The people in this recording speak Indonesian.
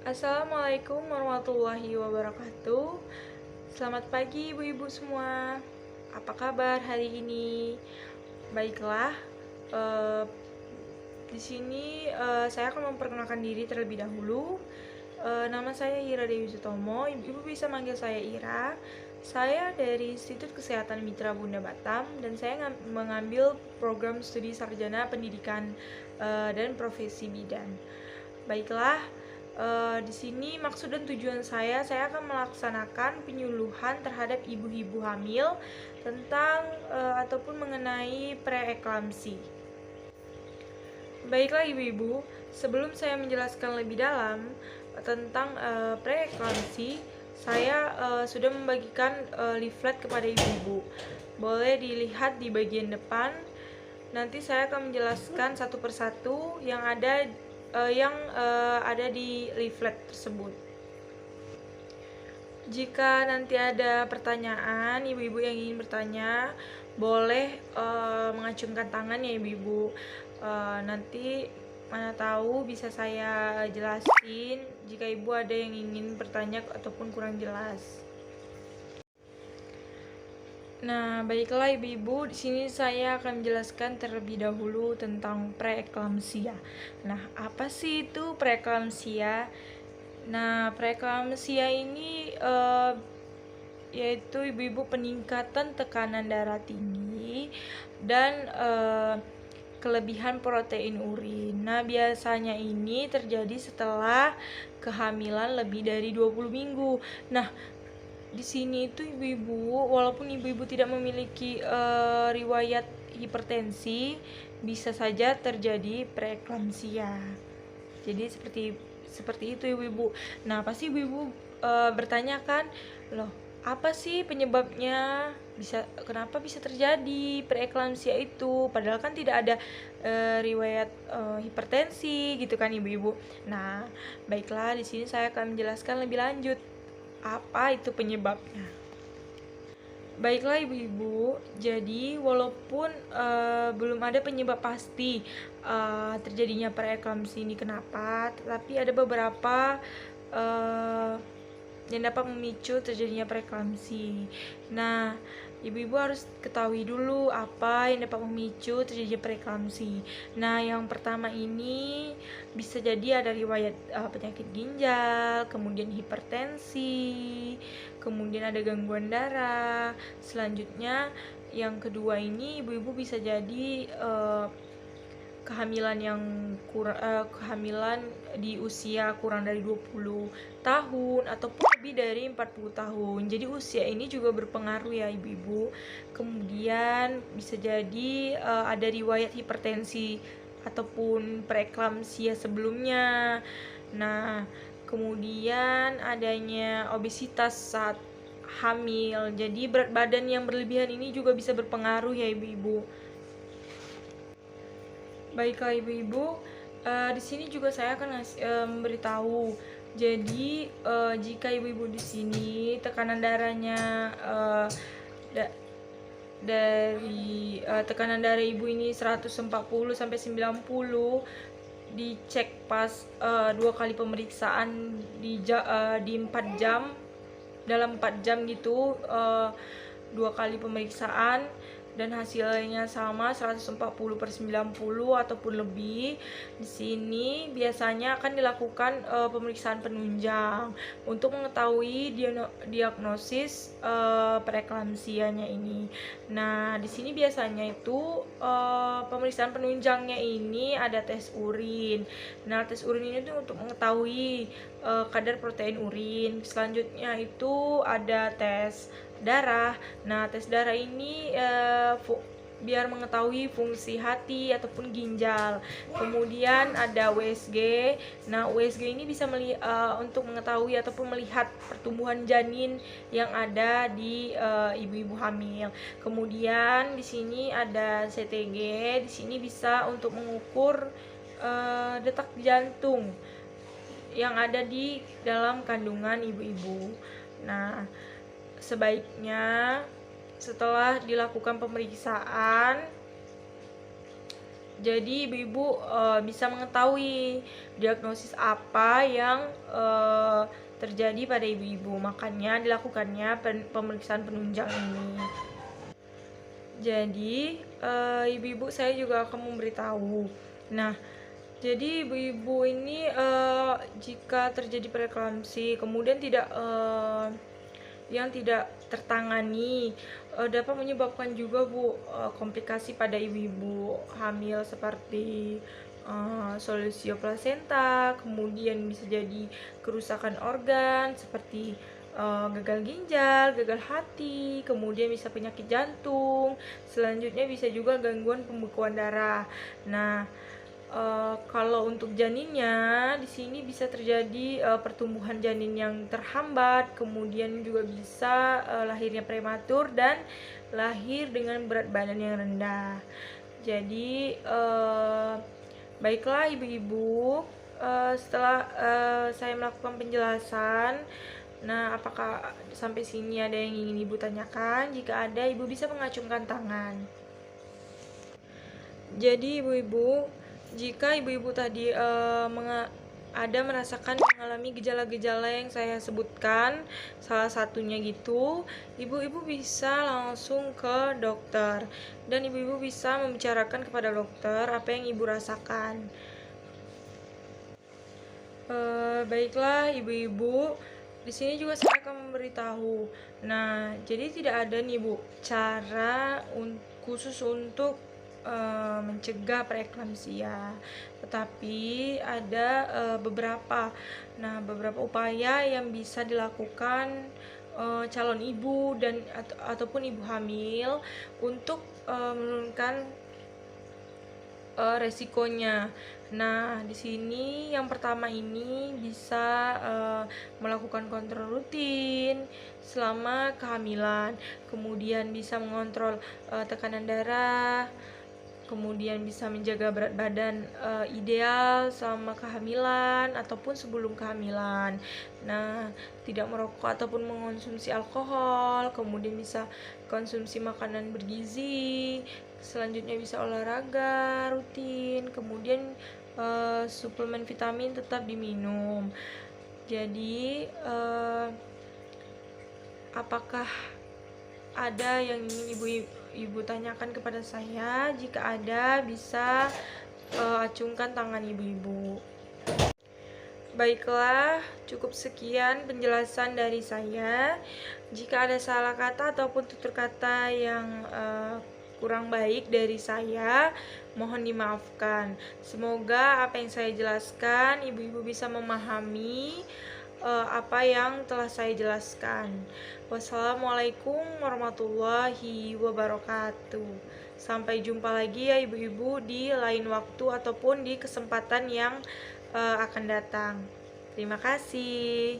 Assalamualaikum warahmatullahi wabarakatuh. Selamat pagi ibu-ibu semua. Apa kabar hari ini? Baiklah, eh, di sini saya akan memperkenalkan diri terlebih dahulu. Nama saya Ira Dewi Sutomo. Ibu-ibu bisa manggil saya Ira. Saya dari Institut Kesehatan Mitra Bunda Batam dan saya mengambil program studi sarjana pendidikan dan profesi bidan. Baiklah, di sini maksud dan tujuan saya akan melaksanakan penyuluhan terhadap ibu-ibu hamil tentang ataupun mengenai preeklamsi. Baiklah ibu-ibu, sebelum saya menjelaskan lebih dalam tentang preeklamsi, saya sudah membagikan leaflet kepada ibu-ibu. Boleh dilihat di bagian depan. Nanti saya akan menjelaskan satu persatu yang ada di leaflet tersebut. Jika nanti ada pertanyaan, ibu-ibu yang ingin bertanya, boleh mengacungkan tangan ya ibu-ibu. Nanti mana tahu bisa saya jelasin jika ibu ada yang ingin bertanya ataupun kurang jelas. Nah, baiklah ibu-ibu, di sini saya akan menjelaskan terlebih dahulu tentang preeklamsia. Nah, apa sih itu preeklamsia? Nah, preeklamsia ini yaitu ibu-ibu peningkatan tekanan darah tinggi dan kelebihan protein urin. Nah, biasanya ini terjadi setelah kehamilan lebih dari 20 minggu. Nah, di sini itu ibu-ibu, walaupun ibu-ibu tidak memiliki riwayat hipertensi, bisa saja terjadi preeklamsia. Jadi seperti itu ibu-ibu. Nah, pasti ibu-ibu bertanya kan, loh, apa sih penyebabnya? Kenapa bisa terjadi preeklamsia itu? Padahal kan tidak ada riwayat hipertensi gitu kan ibu-ibu. Nah, baiklah, di sini saya akan menjelaskan lebih lanjut apa itu penyebabnya. Baiklah ibu-ibu, jadi walaupun belum ada penyebab pasti terjadinya preeklamsi ini kenapa, tetapi ada beberapa yang dapat memicu terjadinya preeklamsi. Nah, ibu-ibu harus ketahui dulu apa yang dapat memicu terjadinya preeklamsi. Nah, yang pertama ini bisa jadi ada riwayat penyakit ginjal, kemudian hipertensi, kemudian ada gangguan darah. Selanjutnya, yang kedua ini ibu-ibu bisa jadi kehamilan di usia kurang dari 20 tahun ataupun lebih dari 40 tahun. Jadi usia ini juga berpengaruh ya ibu-ibu. Kemudian bisa jadi ada riwayat hipertensi ataupun preeklamsia sebelumnya. Nah, kemudian adanya obesitas saat hamil. Jadi berat badan yang berlebihan ini juga bisa berpengaruh ya ibu-ibu. Baiklah ibu-ibu, di sini juga saya akan memberitahu. Jadi jika ibu-ibu di sini tekanan darahnya dari tekanan darah ibu ini 140 sampai 90, dicek pas 2 kali pemeriksaan di 4 jam, dalam 4 jam gitu, 2 kali pemeriksaan dan hasilnya sama 140/90 ataupun lebih. Di sini biasanya akan dilakukan pemeriksaan penunjang untuk mengetahui diagnosis preeklamsianya ini. Nah, di sini biasanya itu pemeriksaan penunjangnya ini ada tes urin. Nah, tes urin ini tuh untuk mengetahui kadar protein urin. Selanjutnya itu ada tes darah. Nah, tes darah ini biar mengetahui fungsi hati ataupun ginjal. Kemudian ada USG. Nah, USG ini bisa untuk mengetahui ataupun melihat pertumbuhan janin yang ada di ibu-ibu hamil. Kemudian di sini ada CTG. Di sini bisa untuk mengukur detak jantung yang ada di dalam kandungan ibu-ibu. Nah, sebaiknya setelah dilakukan pemeriksaan Jadi ibu-ibu bisa mengetahui diagnosis apa yang terjadi pada ibu-ibu. Makanya dilakukannya pemeriksaan penunjang ini. Jadi ibu-ibu saya juga akan memberitahu. Nah, jadi ibu-ibu ini jika terjadi preeklamsi kemudian yang tidak tertangani dapat menyebabkan juga komplikasi pada ibu-ibu hamil seperti solusio plasenta, kemudian bisa jadi kerusakan organ seperti gagal ginjal, gagal hati, kemudian bisa penyakit jantung, selanjutnya bisa juga gangguan pembekuan darah. Nah, kalau untuk janinnya di sini bisa terjadi pertumbuhan janin yang terhambat, kemudian juga bisa lahirnya prematur dan lahir dengan berat badan yang rendah. Jadi baiklah ibu-ibu, setelah saya melakukan penjelasan, nah apakah sampai sini ada yang ingin ibu tanyakan? Jika ada, ibu bisa mengacungkan tangan. Jadi ibu-ibu, jika ibu-ibu tadi ada merasakan mengalami gejala-gejala yang saya sebutkan, salah satunya gitu, ibu-ibu bisa langsung ke dokter dan ibu-ibu bisa membicarakan kepada dokter apa yang ibu rasakan. Baiklah ibu-ibu, di sini juga saya akan memberitahu. Nah, jadi tidak ada nih Bu cara khusus untuk mencegah preeklamsia, tetapi ada beberapa upaya yang bisa dilakukan calon ibu dan ataupun ibu hamil untuk menurunkan resikonya. Nah, di sini yang pertama ini bisa melakukan kontrol rutin selama kehamilan, kemudian bisa mengontrol tekanan darah, kemudian bisa menjaga berat badan ideal selama kehamilan ataupun sebelum kehamilan. Nah, tidak merokok ataupun mengonsumsi alkohol, kemudian bisa konsumsi makanan bergizi, selanjutnya bisa olahraga rutin, kemudian suplemen vitamin tetap diminum. Jadi apakah ada yang ingin ibu tanyakan kepada saya? Jika ada, bisa acungkan tangan ibu-ibu. Baiklah, cukup sekian penjelasan dari saya. Jika ada salah kata ataupun tutur kata yang kurang baik dari saya, mohon dimaafkan. Semoga apa yang saya jelaskan ibu-ibu bisa memahami apa yang telah saya jelaskan. Wassalamualaikum warahmatullahi wabarakatuh. Sampai jumpa lagi ya ibu-ibu di lain waktu ataupun di kesempatan yang akan datang. Terima kasih.